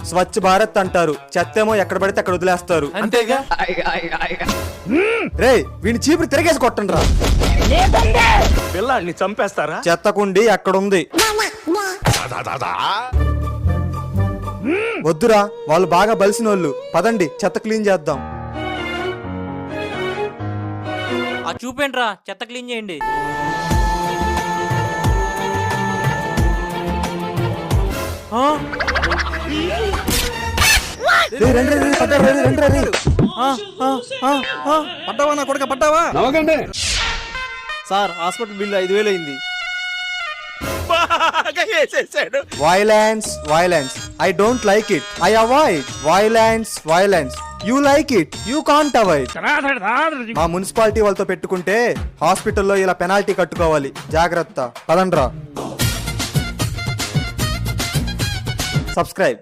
స్వచ్ఛ భారత్ అంటారు, చెత్తేమో ఎక్కడ పడితే అక్కడ వదిలేస్తారు. అంతేగా. రే వీని చీపురు తిరగేసి కొట్టండి రా. పిల్లాడిని చంపేస్తారా? చెత్తకుండి ఎక్కడుంది? వద్దురా, వాళ్ళు బాగా బలిసినోళ్ళు. పదండి చెత్త క్లీన్ చేద్దాం. చూపేంట్రా, చెత్త క్లీన్ చేయండి. పడ్డావా నా కొడుక, పడ్డావా? సార్ హాస్పిటల్ బిల్లు 5,000 అయింది. Violence, violence. I don't like it. I avoid. Violence, violence. You like it. You can't avoid. మా మున్సిపాలిటీ వాళ్ళతో పెట్టుకుంటే హాస్పిటల్లో ఇలా పెనాల్టీ కట్టుకోవాలి. జాగ్రత్త. పదండ్రా. సబ్స్క్రైబ్.